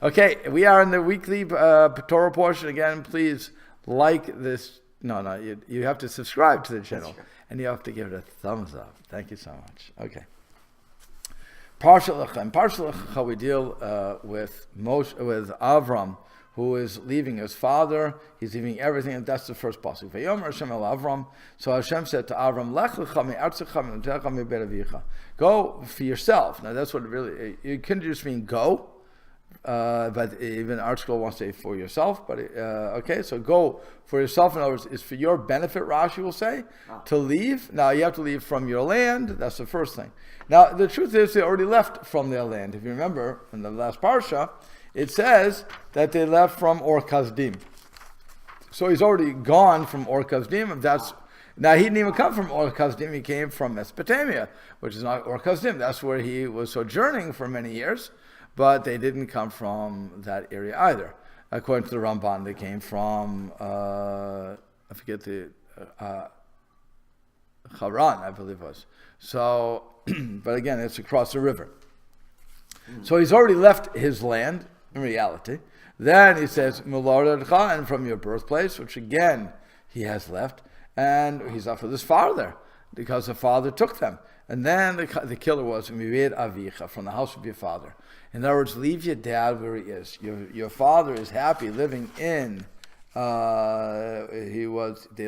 Okay, we are in the weekly Torah portion again. Please like this. No, you have to subscribe to the channel, and you have to give it a thumbs up. Thank you so much. Okay. Portion-Lech. In Portion-Lech, we deal with Avram, who is leaving his father. He's leaving everything, and that's the first pasuk. Vayomer Hashem el Avram. So Hashem said to Avram, Lech lecha me'artzecha me'utecha me'beit avicha. Go for yourself. Now that's what it really, it couldn't just mean go, but even ArtScroll wants to say for yourself. But okay, so go for yourself. In other words, is for your benefit, Rashi will say, to leave. Now you have to leave from your land. That's the first thing. Now the truth is they already left from their land. If you remember in the last parsha, it says that they left from Or Kasdim. So he's already gone from Or Kasdim. Now he didn't even come from Or Kasdim. He came from Mesopotamia, which is not Or Kasdim. That's where he was sojourning for many years. But they didn't come from that area either. According to the Ramban, they came from, I forget the, Haran, I believe it was. So, but again, it's across the river. So he's already left his land, in reality. Then he says, and from your birthplace, which again, he has left. And he's left with his father, because the father took them. And then the killer was Mived Avicha, from the house of your father. In other words, leave your dad where he is. Your father is happy living in, they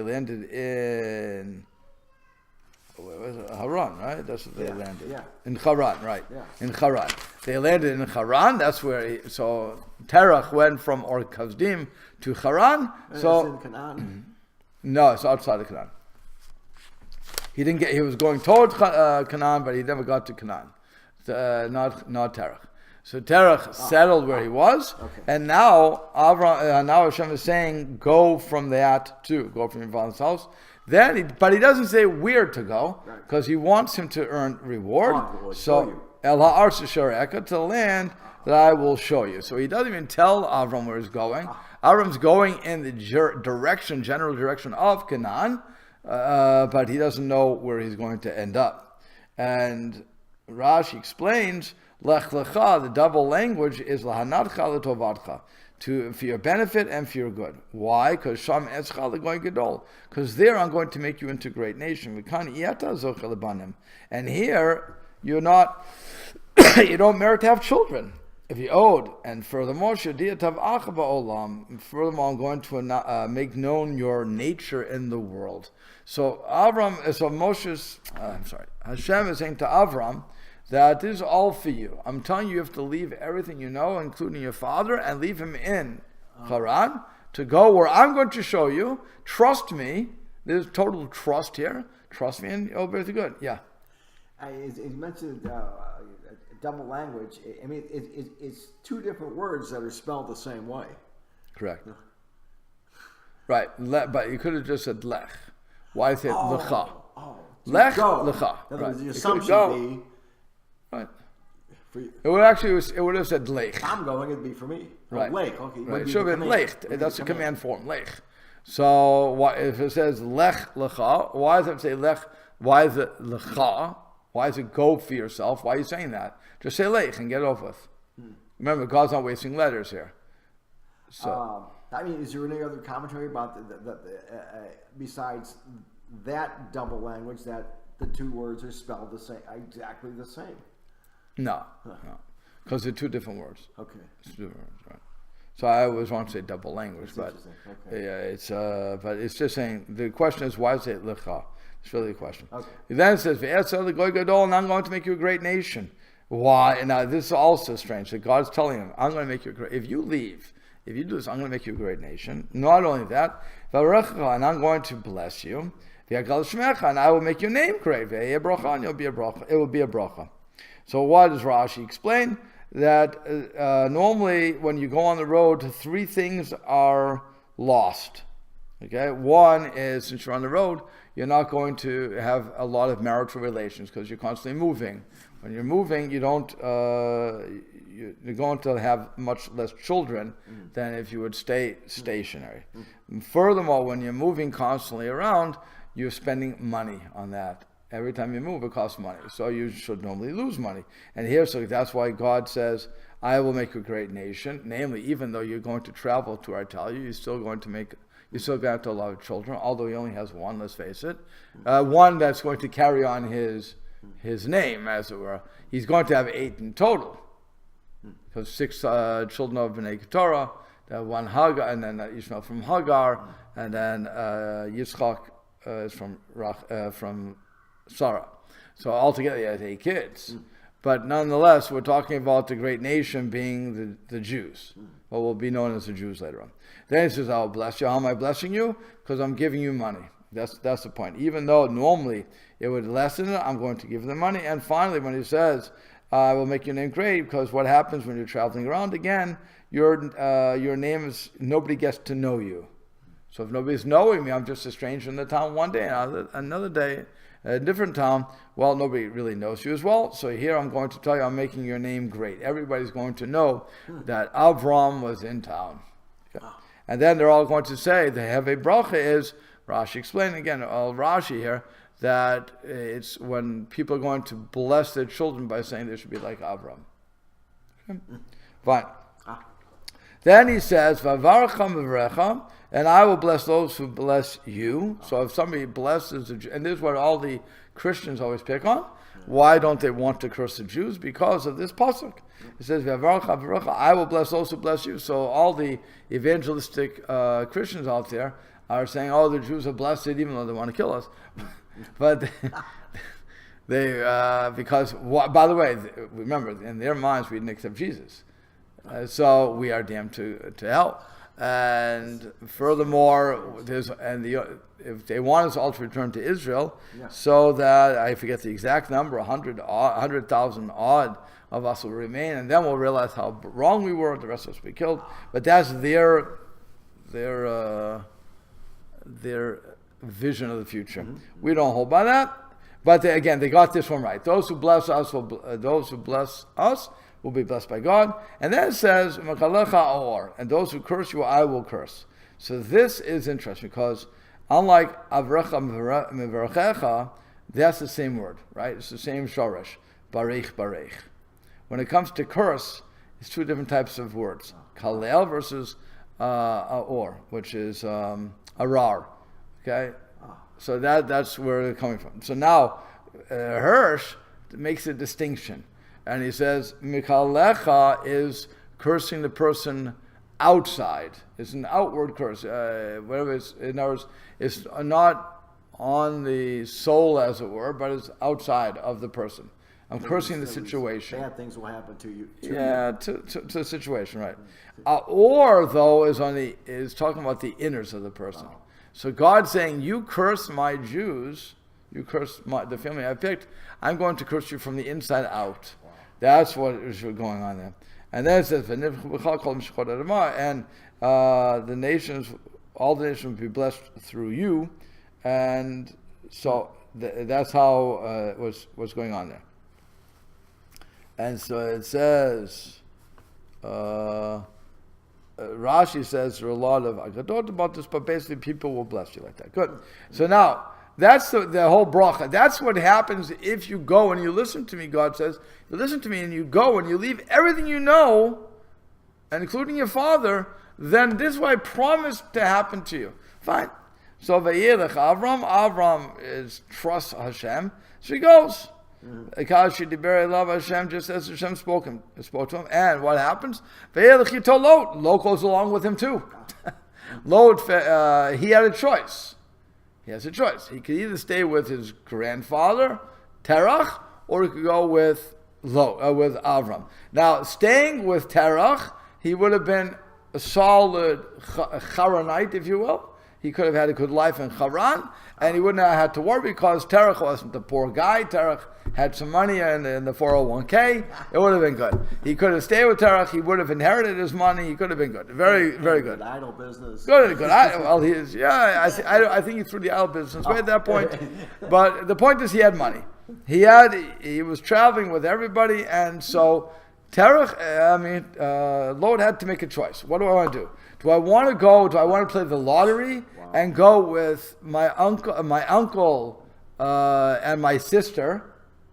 landed in, where was it? Haran, right? That's where they landed. Yeah. In Haran, right. Yeah. In Haran. They landed in Haran, that's where, so Terach went from Or Kasdim to Haran. So, it's in Canaan? No, it's outside of Canaan. He was going towards Canaan, but he never got to Canaan. Not Terach. So Terach settled where he was, and now now Hashem is saying, go from that too, go from your father's house. But he doesn't say where to go, because he wants him to earn reward. So El Ha'aretz Asher to the land that I will show you. So he doesn't even tell Avram where he's going. Avram's going in the general direction of Canaan, but he doesn't know where he's going to end up. And Rashi explains, Lech lecha, the double language is lahanatcha letovadcha, for your benefit and for your good. Why? Because sham etzcha legoy gadol. Because there I'm going to make you into a great nation. V'kan iyata zocheh lebanim. And here you're not, you don't merit to have children if you owed. And furthermore, shadiyatav acha ba'olam. Furthermore, I'm going to make known your nature in the world. So Hashem is saying to Avram, that is all for you. I'm telling you have to leave everything you know, including your father, and leave him in Haran to go where I'm going to show you. Trust me. There's total trust here. Trust me, and you'll be good. Yeah. You mentioned double language. I mean, it's two different words that are spelled the same way. Correct. Right. But you could have just said Lech. Why say Lecha? Lech, Lecha. Right. The assumption would be, right. It would have said Lech. I'm going, it'd be for me. Right. Lech. Okay. Right. It should have been Lech. That's a command form, Lech. So if it says Lech Lecha, why does it say Lech? Why is it Lecha? Why does it go for yourself? Why are you saying that? Just say Lech and get it over with. Remember, God's not wasting letters here. So. I mean, is there any other commentary about besides that double language that the two words are spelled the same, exactly the same? No, because they're two different words. Okay, it's two different words, right? So I always want to say double language, but but it's just saying. The question is, why is it Lecha? It's really a question. Okay. Then it says, and I'm going to make you a great nation. Why? And now this is also strange. That God's telling him, I'm going to make you a great. If you leave. If you do this, I'm going to make you a great nation. Not only that, and I'm going to bless you. And I will make your name great. And you'll be a bracha. It will be a bracha. So what does Rashi explain? That normally when you go on the road, three things are lost. Okay, one is, since you're on the road, you're not going to have a lot of marital relations because you're constantly moving. When you're moving, you don't. You're going to have much less children than if you would stay stationary. Furthermore, when you're moving constantly around, you're spending money on that. Every time you move, it costs money. So you should normally lose money. And here, so that's why God says, I will make you a great nation. Namely, even though you're going to travel to Artalia, you're still going to have to allow children, although he only has one, let's face it. One that's going to carry on his name, as it were. He's going to have 8 in total. Because 6 children of Bnei Torah, one Hagar, and then Ishmael from Hagar, and then Yitzchak is from Sarah. So altogether he has 8 kids. But nonetheless, we're talking about the great nation being the Jews, what will be known as the Jews later on. Then he says, I will bless you. How am I blessing you? Because I'm giving you money. That's the point. Even though normally it would lessen it, I'm going to give them money. And finally, when he says, I will make your name great, because what happens when you're traveling around again, your name is, nobody gets to know you. So if nobody's knowing me, I'm just a stranger in the town one day, another day, a different town, well, nobody really knows you as well. So here I'm going to tell you, I'm making your name great. Everybody's going to know that Avram was in town. Okay. And then they're all going to say, the Heve Bracha is, Rashi explained again, Rashi here, that it's when people are going to bless their children by saying they should be like Avram. Okay. Fine. Then he says, Vavarcha mevrecha, and I will bless those who bless you. So if somebody blesses the Jews, and this is what all the Christians always pick on, why don't they want to curse the Jews? Because of this pasuk. It says, Vavarcha mevrecha, I will bless those who bless you. So all the evangelistic Christians out there are saying, oh, the Jews are blessed even though they want to kill us. But because, by the way, remember, in their minds we didn't accept Jesus. So we are damned to hell. And furthermore, if they want us all to return to Israel, so that, I forget the exact number, 100,000 odd of us will remain, and then we'll realize how wrong we were, the rest of us will be killed. But that's their vision of the future. Mm-hmm. We don't hold by that. But they got this one right. Those who bless us will be blessed by God. And then it says, and those who curse you, I will curse. So this is interesting because unlike Avrecha Mevarchecha, that's the same word, right? It's the same shoresh, barech, barech. When it comes to curse, it's 2 different types of words. Kalel versus or, which is arar. Okay? So that's where they're coming from. So now, Hirsch makes a distinction. And he says, Lecha is cursing the person outside. It's an outward curse. Whatever it's, in other words, it's not on the soul, as it were, but it's outside of the person. I'm cursing the situation. Bad things will happen to you. To the situation, right. Or, though, is talking about the inners of the person. Oh. So God's saying, you curse my Jews, you curse the family I picked, I'm going to curse you from the inside out. Wow. That's what is going on there. And then it says, and the nations, all the nations will be blessed through you. And so that's how what's going on there. And so it says, Rashi says there are a lot of agadot about this, but basically people will bless you like that. Good. So now, that's the whole bracha. That's what happens if you go and you listen to me, God says. You listen to me and you go and you leave everything you know, and including your father, then this is what I promised to happen to you. Fine. So Vayelech Avram is trust Hashem. So he goes. Hashem, just as Hashem spoke to him. And what happens? Lot goes along with him too. Lot, he had a choice. He has a choice. He could either stay with his grandfather, Terach, or he could go with Avram. Now, staying with Terach, he would have been a solid Charanite, if you will. He could have had a good life in Haran, and he wouldn't have had to worry because Terach wasn't the poor guy. Terach had some money in the 401k. It would have been good. He could have stayed with Terach. He would have inherited his money. He could have been good. Very, very good. Idle business. Good. Well, he is. Yeah, I think he threw the idle business way at that point. But the point is, he had money. He was traveling with everybody, and so Terach. Lot had to make a choice. What do I want to do? Do I want to play the lottery and go with my uncle and my sister?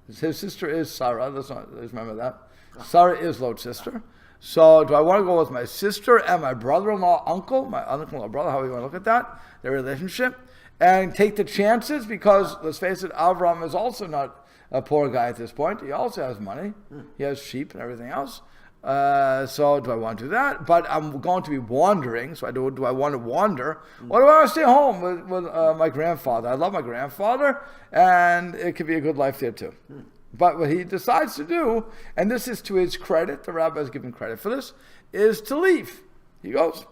His sister is Sarah. Let's remember that. Sarah is Lot's sister. So do I want to go with my sister and my brother-in-law, uncle, my uncle-in-law, brother, how you want to look at that, their relationship, and take the chances? Because, let's face it, Avram is also not a poor guy at this point. He also has money. He has sheep and everything else. So do I want to do that? But I'm going to be wandering. So do I want to wander? Or do I want to stay home with my grandfather? I love my grandfather, and it could be a good life there too. But what he decides to do, and this is to his credit, the rabbi is giving credit for this, is to leave. He goes.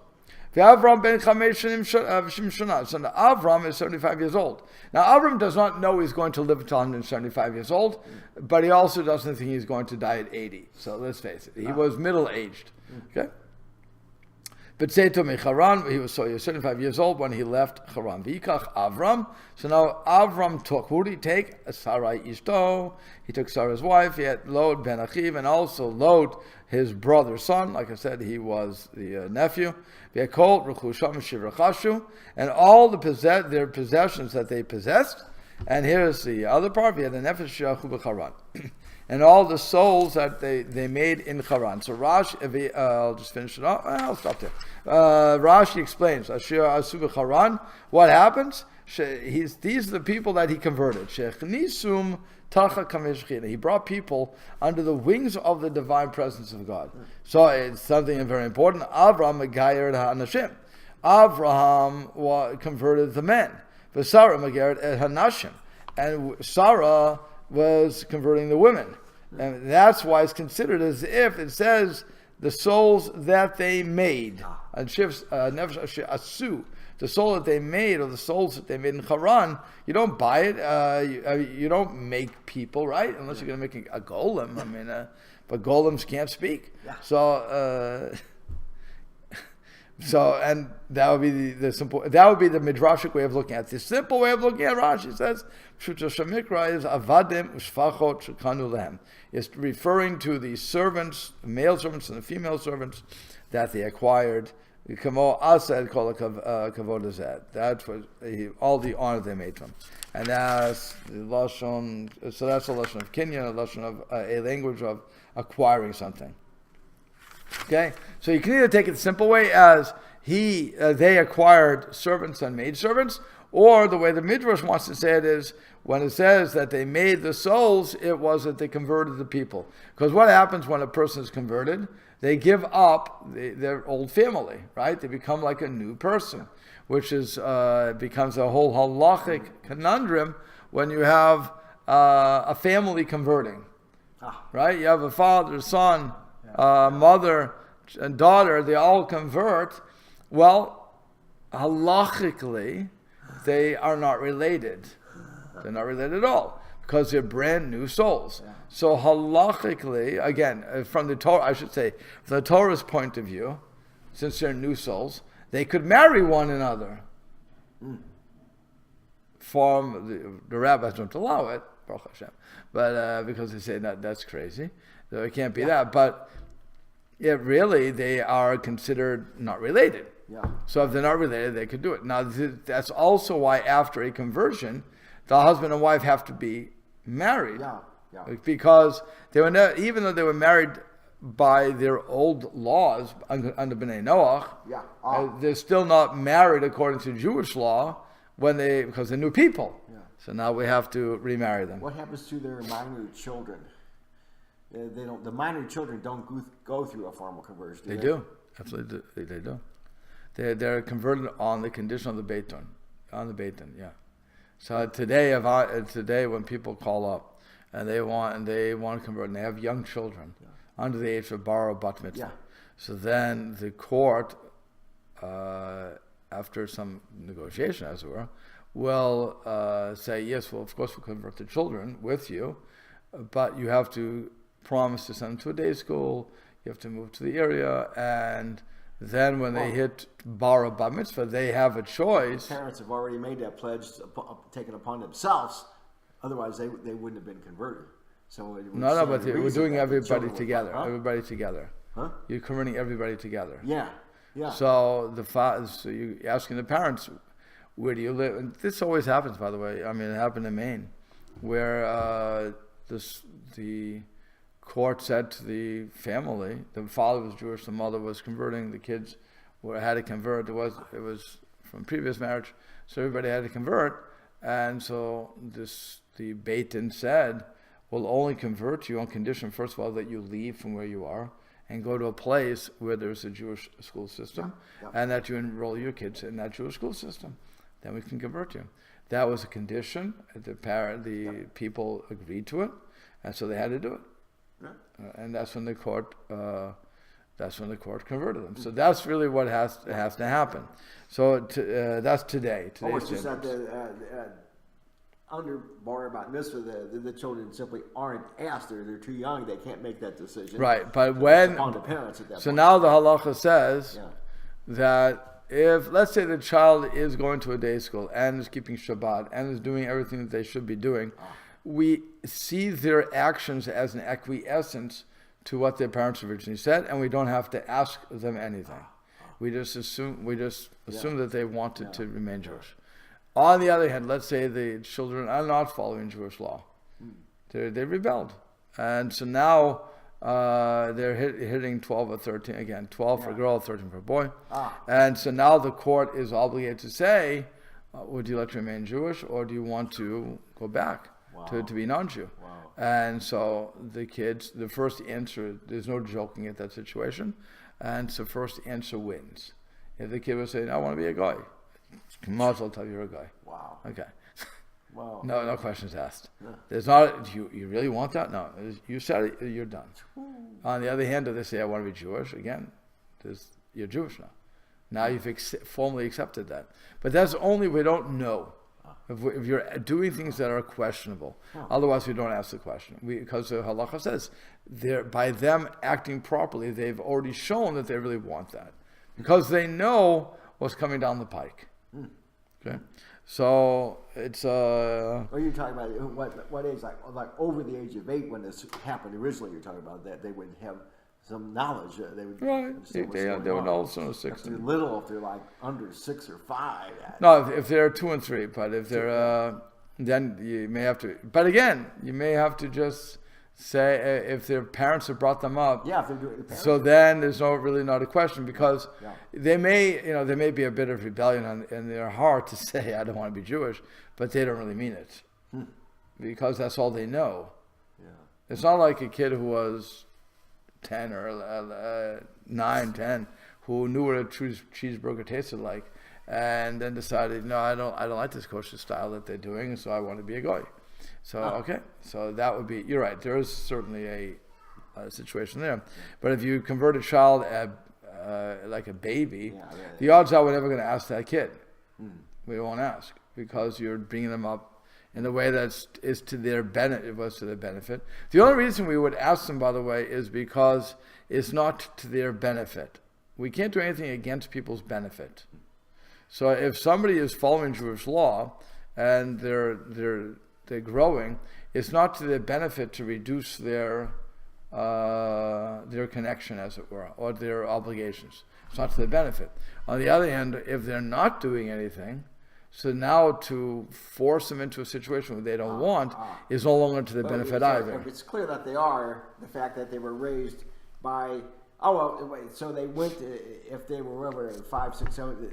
Avram ben Chamesh Shana. So now Avram is 75 years old. Now Avram does not know he's going to live until 175 years old, but he also doesn't think he's going to die at 80. So let's face it, he was middle-aged. Okay? But say to me, Haran, he was 75 years old when he left Haran. V'yikach Avram. So now Avram took, who did he take? Sarai Ishto. He took Sarah's wife. He had Lod ben Achiv, and also Lod, his brother's son. Like I said, he was the nephew. V'yakol Rechusham Shivrachashu, and all their possessions that they possessed. And here's the other part. We had the nefesh she'achu b'Haran. And all the souls that they made in Haran. So Rashi, I'll just finish it off. I'll stop there. Rashi explains, Asher Asu b'Haran, what happens? These are the people that he converted. Shechnisum tacha kameshchina. He brought people under the wings of the divine presence of God. So it's something very important. Avram Megayer HaNashim. Avraham converted the men. But Sarah Megayer HaNashim. And Sarah was converting the women. And that's why it's considered as if it says the souls that they made. And Asu, the soul that they made, or the souls that they made in Haran, you don't buy it, you don't make people, right? Unless you're going to make a golem. I mean, but golems can't speak. So, and that would be the simple. That would be the midrashic way of looking at it. The simple way of looking at Rashi says, "Pshuto Shemikra is avadim ushfachot shekanu lehem." It's referring to the servants, the male servants and the female servants that they acquired. Kamo asad kol kavod azad. That's what all the honor they made to him, and that's the lashon. So that's a lashon of kinyan, a lashon of a language of acquiring something. Okay, so you can either take it the simple way as they acquired servants and maidservants, or the way the Midrash wants to say it is when it says that they made the souls, it was that they converted the people. Because what happens when a person is converted? They give up their old family, right? They become like a new person, which is becomes a whole halachic conundrum when you have a family converting, right? You have a father, son, mother and daughter, they all convert. Well, halachically, they are not related. They're not related at all because they're brand new souls. Yeah. So halachically, again, from the Torah, I should say, from the Torah's point of view, since they're new souls, they could marry one another. From the rabbis don't allow it, Baruch Hashem, but because they say that's crazy, so it can't be that. But really, they are considered not related. Yeah. So if they're not related, they could do it. Now, that's also why after a conversion, the husband and wife have to be married. Yeah. Because they were even though they were married by their old laws under B'nai Noach, they're still not married according to Jewish law because they're new people. Yeah. So now we have to remarry them. What happens to their minor children? They don't. The minor children don't go through a formal conversion. They do. Absolutely, they do. They're converted on the condition of the Beit Din. On the Beit Din, yeah. So today, when people call up and they want to convert, and they have young children under the age of bar or bat mitzvah, so then the court, after some negotiation, as it were, will say, yes, well, of course we'll convert the children with you, but you have to promise to send them to a day school, you have to move to the area, and then when they hit bar or bat mitzvah, they have a choice. Parents have already made that pledge taken upon themselves, otherwise they wouldn't have been converted. So but we're doing everybody together. Everybody together. Huh? You're converting everybody together. Yeah. So so you're asking the parents, where do you live? And this always happens, by the way. I mean, it happened in Maine, where the court said to the family, the father was Jewish, the mother was converting, the kids had to convert. It was from previous marriage, so everybody had to convert. And so the Beit Din said, we'll only convert you on condition, first of all, that you leave from where you are and go to a place where there's a Jewish school system, and that you enroll your kids in that Jewish school system. Then we can convert you. That was a condition. The people agreed to it, and so they had to do it. And that's when the court converted them. So that's really what has to happen. So that's today. It's just that under bar about mitzvah, the children simply aren't asked. They're too young. They can't make that decision. Right, but when on the parents at that point. Now the halacha says that if, let's say, the child is going to a day school and is keeping Shabbat and is doing everything that they should be doing, we see their actions as an acquiescence to what their parents originally said, and we don't have to ask them anything. We just assume that they wanted to remain Jewish. On the other hand, let's say the children are not following Jewish law. They rebelled. And so now they're hitting 12 or 13, again, 12 for a girl, 13 for a boy. And so now the court is obligated to say, would you like to remain Jewish, or do you want to go back to be non-Jew? And so the kids, the first answer, there's no joking at that situation, and so first answer wins. If the kid was saying, I want to be a guy, might as well tell you you're a guy. Wow. Okay. Wow. No questions asked. There's not, you really want that? No. You said it, you're done. On the other hand, if they say, I want to be Jewish, again, you're Jewish now. Now you've formally accepted that. But that's only, we don't know. If you're doing things that are questionable. Otherwise, we don't ask the question. Because the halacha says, by them acting properly, they've already shown that they really want that. Because they know what's coming down the pike. Okay? So it's Are you talking about what age? Like over the age of 8 when this happened originally? You're talking about that they would have some knowledge. They would they would know some 6. If they're little, if they're like under 6 or 5. No, if they're 2 and 3, but if they're then you may have to. But again, you may have to just say if their parents have brought them up. Yeah, if they're doing the so then there's not a question, because they may there may be a bit of rebellion in their heart to say I don't want to be Jewish, but they don't really mean it because that's all they know. Yeah. It's not like a kid who was 10 or 9, 10 who knew what a cheeseburger tasted like, and then decided, no, I don't like this kosher style that they're doing, so I want to be a goy. So so that would be, you're right, there is certainly a situation there. But if you convert a child like a baby, the odds are we're never going to ask that kid. We won't ask, because you're bringing them up in a way that is to their benefit. It was to their benefit. The only reason we would ask them, by the way, is because it's not to their benefit. We can't do anything against people's benefit. So if somebody is following Jewish law and they're growing, it's not to their benefit to reduce their connection, as it were, or their obligations. It's not to their benefit. On the other hand, if they're not doing anything, so now to force them into a situation where they don't want is no longer to their benefit either. If it's clear that they are, the fact that they were raised by, so they went, if they were over 5, 6, 7,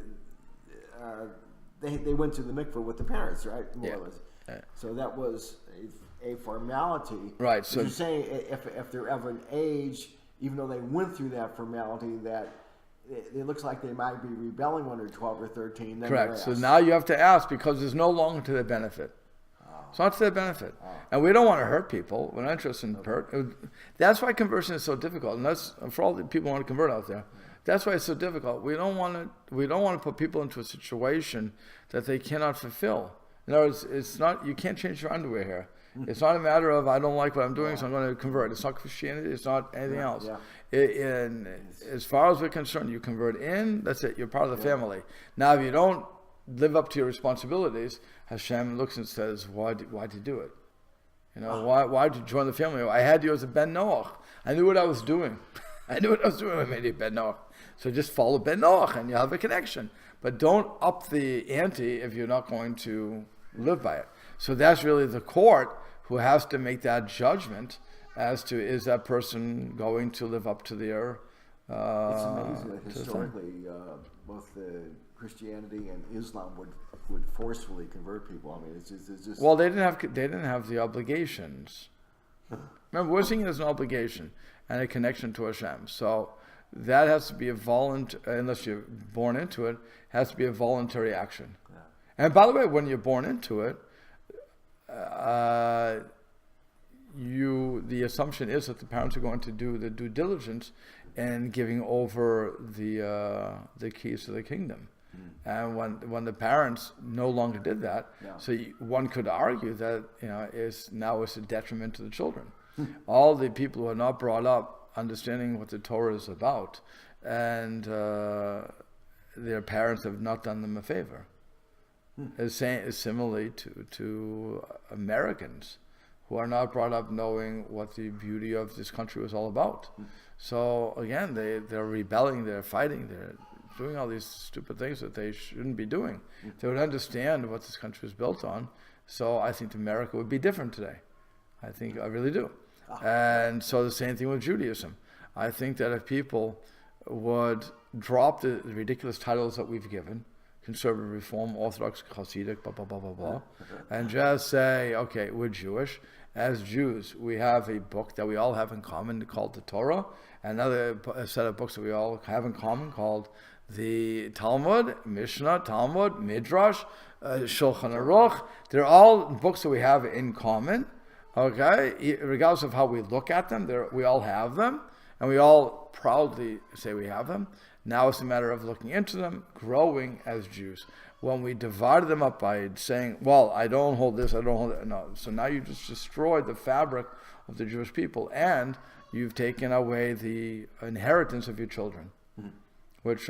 they went to the mikveh with the parents, right? More or less. Yeah. So that was a formality. Right. So you're saying if they're of an age, even though they went through that formality, that it looks like they might be rebelling when they're 12 or 13. Correct. So now you have to ask, because it's no longer to their benefit. It's not to their benefit. And we don't want to hurt people. We're not interested in hurt. That's why conversion is so difficult. And that's for all the people who want to convert out there. That's why it's so difficult. We don't want to put people into a situation that they cannot fulfill. In other words, it's not, you can't change your underwear here. It's not a matter of I don't like what I'm doing, so I'm going to convert. It's not Christianity. It's not anything else. As far as we're concerned, you convert in, that's it. You're part of the family. Now, if you don't live up to your responsibilities, Hashem looks and says, why'd you do it? Why'd you join the family? I had you as a Ben Noach. I knew what I was doing. I knew what I was doing when I made you Ben Noach. So just follow Ben Noach and you'll have a connection. But don't up the ante if you're not going to live by it. So that's really the court who has to make that judgment as to is that person going to live up to their. It's amazing that historically, both Christianity and Islam would forcefully convert people. I mean, it's just. Well, they didn't have the obligations. Remember, we're seeing it as an obligation and a connection to Hashem. So that has to be a unless you're born into it, has to be a voluntary action. Yeah. And by the way, when you're born into it, the assumption is that the parents are going to do the due diligence in giving over the keys to the kingdom. And when the parents no longer did that, so one could argue that it's a detriment to the children. All the people who are not brought up understanding what the Torah is about, and their parents have not done them a favor. Is similarly to Americans who are not brought up knowing what the beauty of this country was all about. So again, they're rebelling, they're fighting, they're doing all these stupid things that they shouldn't be doing. They would understand what this country was built on. So I think America would be different today. I really do. And so the same thing with Judaism. I think that if people would drop the ridiculous titles that we've given, conservative, reform, Orthodox, Hasidic, blah, blah, blah, blah, blah, and just say, okay, we're Jewish. As Jews, we have a book that we all have in common called the Torah, another set of books that we all have in common called the Talmud, Mishnah, Talmud, Midrash, Shulchan Aruch. They're all books that we have in common, okay? Regardless of how we look at them, we all have them, and we all proudly say we have them. Now it's a matter of looking into them, growing as Jews. When we divided them up by saying, well, I don't hold this, I don't hold that, no. So now you just destroyed the fabric of the Jewish people, and you've taken away the inheritance of your children, which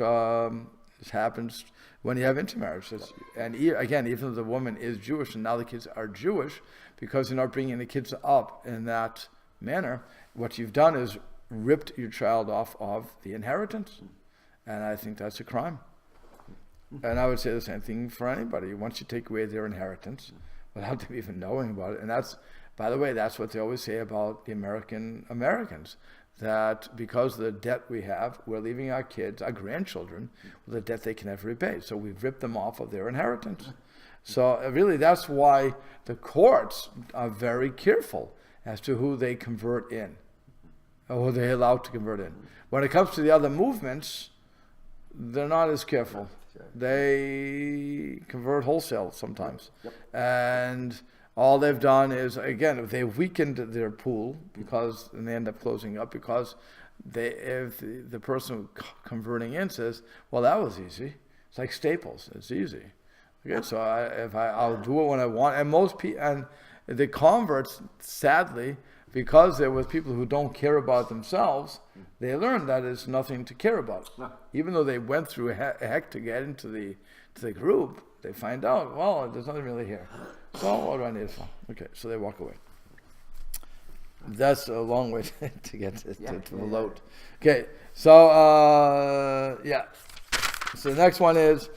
happens when you have intermarriage. And again, even though the woman is Jewish, and now the kids are Jewish, because you're not bringing the kids up in that manner, what you've done is ripped your child off of the inheritance. And I think that's a crime. And I would say the same thing for anybody. Once you take away their inheritance, without them even knowing about it, and that's, by the way, that's what they always say about the Americans, that because of the debt we have, we're leaving our kids, our grandchildren, with a debt they can never repay. So we've ripped them off of their inheritance. So really, that's why the courts are very careful as to who they convert in, or who they allow to convert in. When it comes to the other movements, they're not as careful. They convert wholesale sometimes. And all they've done is, again, they've weakened their pool and they end up closing up because if the person converting in says, well, that was easy. It's like Staples. It's easy. Okay, so I'll do it when I want. And most people, and the converts, sadly, because there was people who don't care about themselves, they learned that it's nothing to care about. No. Even though they went through heck to get into the group, they find out, well, there's nothing really here. So what do I need it for? Okay, so they walk away. That's a long way to get to the load. Okay, so So the next one is,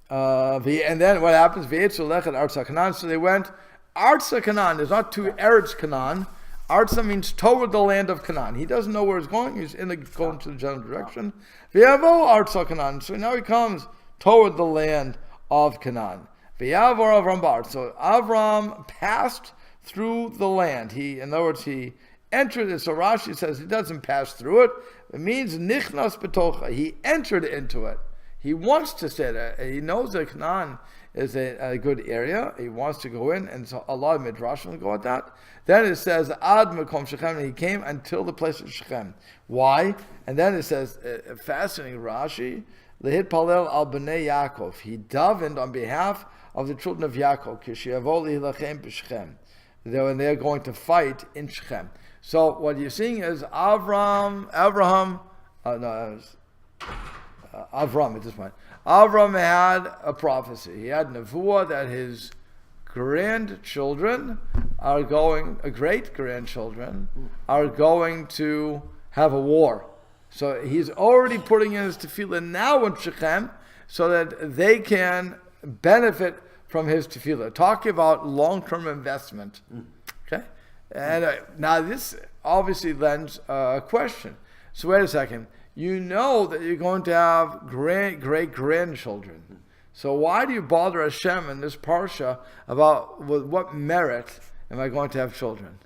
and then what happens? Lecha and Artsa Canaan. So they went Artsa Canaan. There's not two Eretz Canaan. Artsa means toward the land of Canaan. He doesn't know where he's going. He's going to the general direction. V'yavo Artsa Canaan. So now he comes toward the land of Canaan. V'yavor Avram ba'aretz. So Avram passed through the land. In other words, he entered it. So Rashi says he doesn't pass through it. It means nichnas betocha. He entered into it. He wants to stay there. He knows that Canaan is a good area. He wants to go in, and so a lot of midrashim go at that. Then it says ad makom Shechem, and he came until the place of Shechem. Why? And then it says, fascinating Rashi, lehit palel al bnei Yaakov. He davened on behalf of the children of Yaakov. Kishiyavo lehilachem b'Shechem. They're going to fight in Shechem. So what you're seeing is Avram at this point. Avram had a prophecy. He had nevuah that his grandchildren great-grandchildren are going to have a war. So he's already putting in his tefillah now in Shechem so that they can benefit from his tefillah. Talking about long-term investment. Okay? And now this, obviously lends a question. So wait a second. You know that you're going to have great-grandchildren. So why do you bother Hashem in this parsha about with what merit am I going to have children?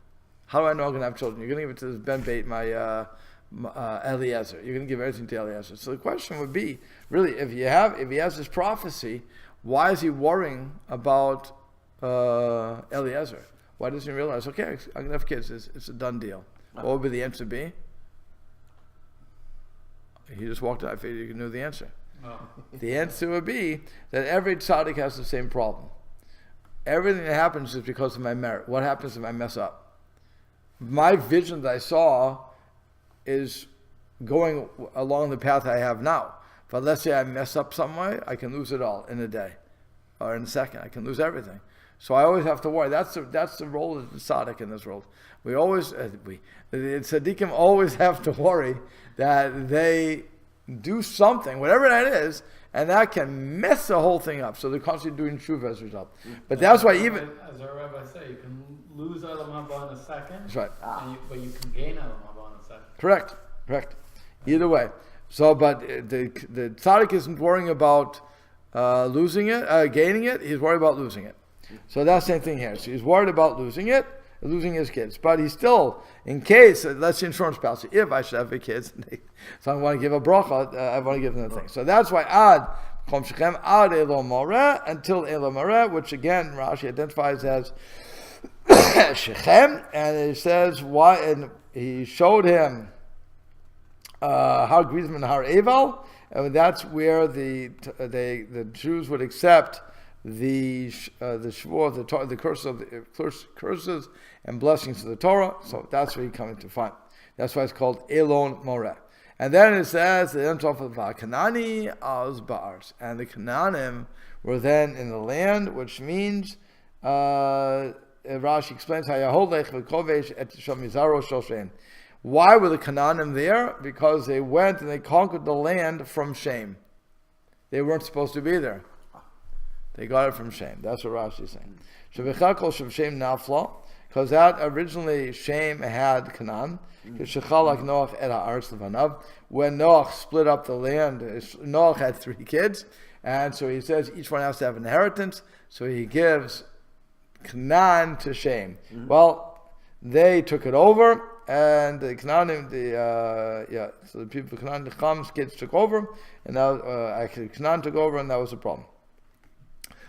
How do I know I'm going to have children? You're going to give it to this Ben Beit, my Eliezer. You're going to give everything to Eliezer. So the question would be, really, if he has this prophecy, why is he worrying about Eliezer? Why doesn't he realize, okay, I'm going to have kids. It's a done deal. What would be the answer be? He just walked out. I figured you knew the answer. Oh. The answer would be that every tzaddik has the same problem. Everything that happens is because of my merit. What happens if I mess up? My vision that I saw is going along the path I have now. But let's say I mess up some way, I can lose it all in a day or in a second. I can lose everything. So I always have to worry. That's the role of the tzaddik in this world. The tzaddikim always have to worry that they do something, whatever that is, and that can mess the whole thing up. So they're constantly doing tshuva as a result. But that's why even... As our rabbi say, you can lose Olam Haba in a second, that's right. But you can gain Olam Haba in a second. Correct. Either way. So, but the tzaddik isn't worrying about losing it, gaining it. He's worried about losing it. So that's the same thing here. So he's worried about losing it, losing his kids. But he's still, in case, let's say insurance policy, if I should have kids, so I want to give a bracha, I want to give them the thing. So that's why ad elo moreh, until elo moreh, which again Rashi identifies as Shechem, and it says why, and he showed him Har Grizman Har Eval, and that's where the Jews would accept the shvur, the curses and blessings of the Torah. So that's where you come into find. That's why it's called Elon Moreh. And then it says the end of Kanani az Ba'ars, and the Canaanim were then in the land, which means Rashi explains Hayahol Lech v'kovesh et Shamizaro Shoshen. Why were the Canaanim there? Because they went and they conquered the land from Shem. They weren't supposed to be there. They got it from Shem. That's what Rashi is saying. Shevechakol Shem Nafla, because that originally Shem had Canaan. When Noach split up the land, Noach had 3 kids, and so he says each one has to have an inheritance. So he gives Canaan to Shem. Mm-hmm. Well, they took it over, and the Canaanim, so the people of Canaan, the Cham's kids took over, and now actually Canaan took over, and that was the problem.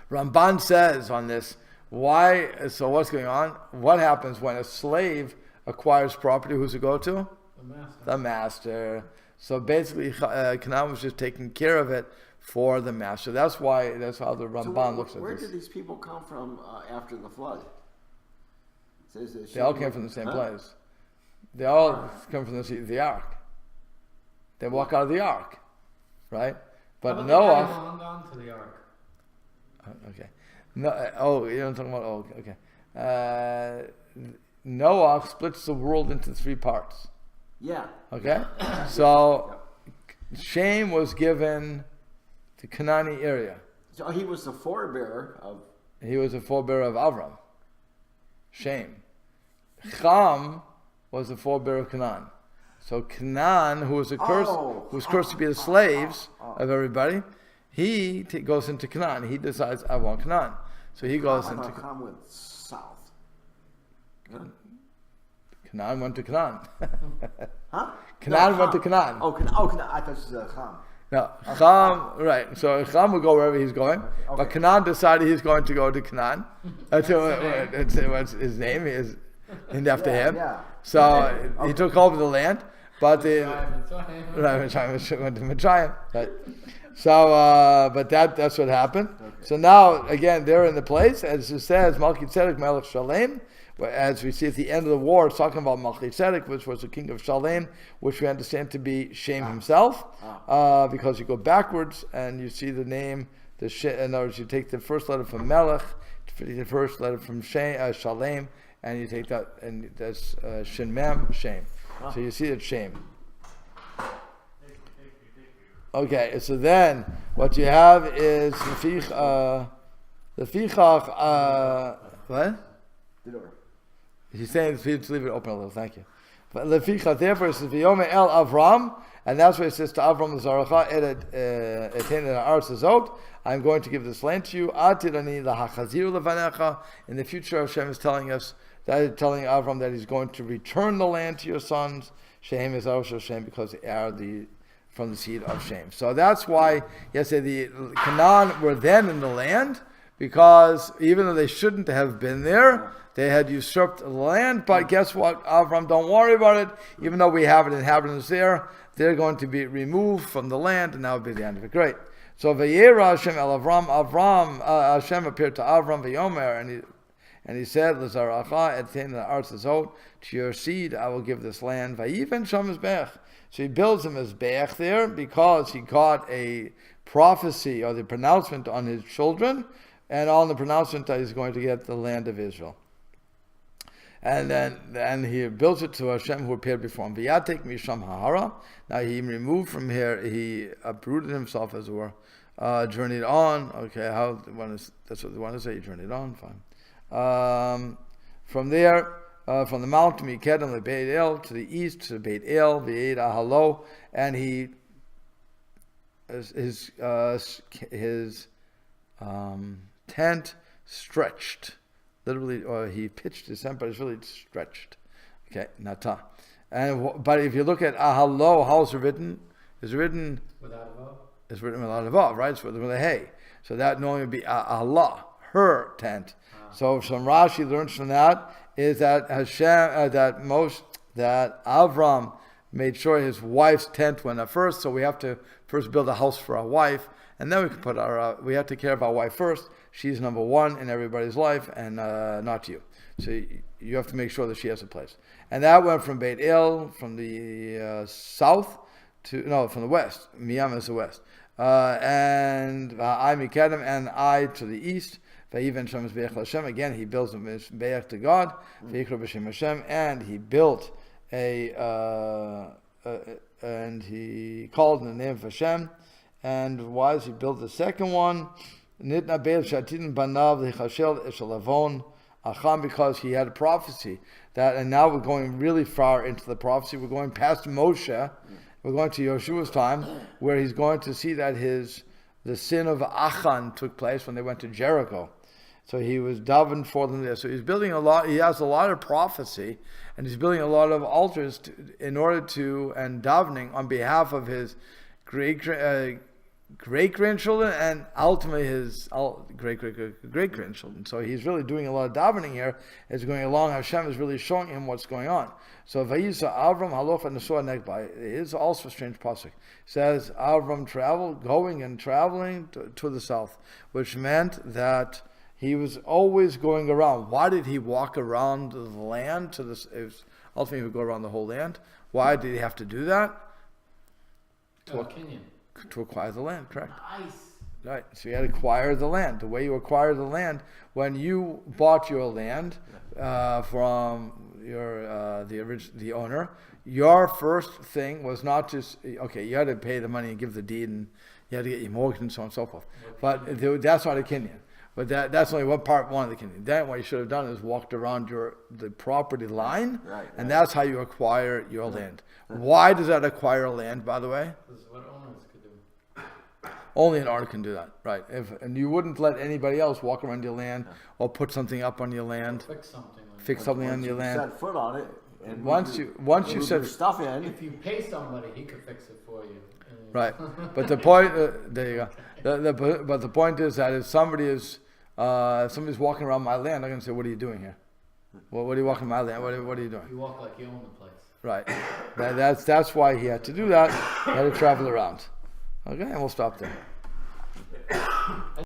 Ramban says on this, why? So what's going on? What happens when a slave acquires property? Who's it go to? The master. So basically, Canaan was just taking care of it for the master. That's how the Ramban looks at this. Where did these people come from after the flood? They all came from the same place. They all come from the ark. They walk out of the ark, right? But Noah hung on to the ark. Okay. No. You're not talking about. Okay. Noah splits the world into 3 parts. Yeah. Okay. So Shem was given the Canaanite area. So he was the forebearer of. He was the forebearer of Avram. Shem. Cham was the forebearer of Canaan. So Canaan, who was cursed to be the slaves of everybody, he goes into Canaan. He decides, I want Canaan. So he goes into Canaan. Cham went south. Canaan went to Canaan. Huh? Canaan went to Canaan. Canaan. I thought you said Cham. No, Cham, right. So Cham will go wherever he's going. Okay. But Canaan decided he's going to go to Canaan. What's his name? Is named after him. Yeah. So he took over the land. But Mitzrayim went to Mitzrayim. Right. So, but that's what happened. Okay. So now, again, they're in the place, as it says, Malchi Tzedek Melech Shalem, as we see at the end of the war, it's talking about Malchi Tzedek, which was the king of Shalem, which we understand to be Shem himself, because you go backwards and you see the name, in other words, you take the first letter from Melech, the first letter from Shalem, and you take that, and that's Shin Mem, Shem. So you see it Shem. Okay, so then what you have is the Fichach, what? The door. He's saying to leave it open a little, thank you. Leficha, therefore, it says, V'yomer el Avram, and that's why it says to Avram, Zaracha, etain el ha'aretz hazot, I'm going to give this land to you. Atirani lahachazir levanecha. In the future, Hashem is telling us, telling Avram that he's going to return the land to your sons. Shehem is also Shem, because they are from the seed of Shem. So that's why, the Canaan were then in the land, because even though they shouldn't have been there, they had usurped the land. But guess what, Avram, don't worry about it. Even though we have inhabitants there, they're going to be removed from the land, and that would be the end of it. Great. So Vayera Hashem el Avram, Hashem appeared to Avram Vayomer, and he said, L'zaracha etain ha'aretz hazot, to your seed I will give this land. Vayiven sham mizbeach. So he builds him as Be'ech there because he got a prophecy or the pronouncement on his children, and on the pronouncement that he's going to get the land of Israel. And he builds it to Hashem who appeared before him. V'yatek misham hahara. Now he removed from here, he uprooted himself, as it were, journeyed on. Okay, that's what they want to say, he journeyed on, fine. From there, from the mountain Mikedem to Beit El, to the east to Beit El, V'yed Ahalo, and his tent stretched. Literally, or he pitched his tent, but it's really stretched. Okay, nata. But if you look at Ahalo, how is it written? It's written without a vav. It's written without a vav, right? It's written with a hey. So that normally would be Allah, her tent. So some Rashi learns from that is that Hashem, that Avram made sure his wife's tent went up first. So we have to first build a house for our wife, and then we can put we have to take care of our wife first. She's number one in everybody's life, and not you. So you have to make sure that she has a place. And that went from Beit El, from the south from the west. Miyam is the west. And I Mikedem, and I to the east. Vayiven Shem Mizbeach Hashem. Again, he builds a Mizbeach to God. Vayikra b'Shem Hashem, and he built and he called in the name of Hashem. And why does he build the second one? Nitna Beil Shatin Banav Lechashel Eshalavon Acham, because he had a prophecy that, and now we're going really far into the prophecy. We're going past Moshe. We're going to Yeshua's time, where he's going to see that the sin of Achan took place when they went to Jericho. So he was davened for them there. So he's building a lot. He has a lot of prophecy, and he's building a lot of altars and davening on behalf of his great-grandchildren and ultimately his great-great-great-grandchildren. So he's really doing a lot of davening here as going along. Hashem is really showing him what's going on. So Vayisa Avram haloch v'nesua negbai. It is also a strange pasuk. It says Avram going and traveling to the south, which meant that he was always going around. Why did he walk around the land to this? Ultimately, he would go around the whole land. Why did he have to do that? To acquire the land, correct? Nice. Right. So you had to acquire the land. The way you acquire the land, when you bought your land from the owner, your first thing was not just you had to pay the money and give the deed, and you had to get your mortgage and so on and so forth. But that's not a kinyan. But that's only one of the kinyan. Then what you should have done is walked around the property line, and that's how you acquire your land. Why does that acquire land, by the way? This is what owners could do. Only an owner can do that, right? And you wouldn't let anybody else walk around your land or put something up on your land. Fix something on your land. Set foot on it. And once you set stuff in. If you pay somebody, he could fix it for you. Right, but the point there you go. But the point is that if somebody's walking around my land, I'm going to say, "What are you doing here? What are you walking my land? What are you doing?" You walk like you own the place. Right. That's why he had to do that. He had to travel around. Okay, and we'll stop there.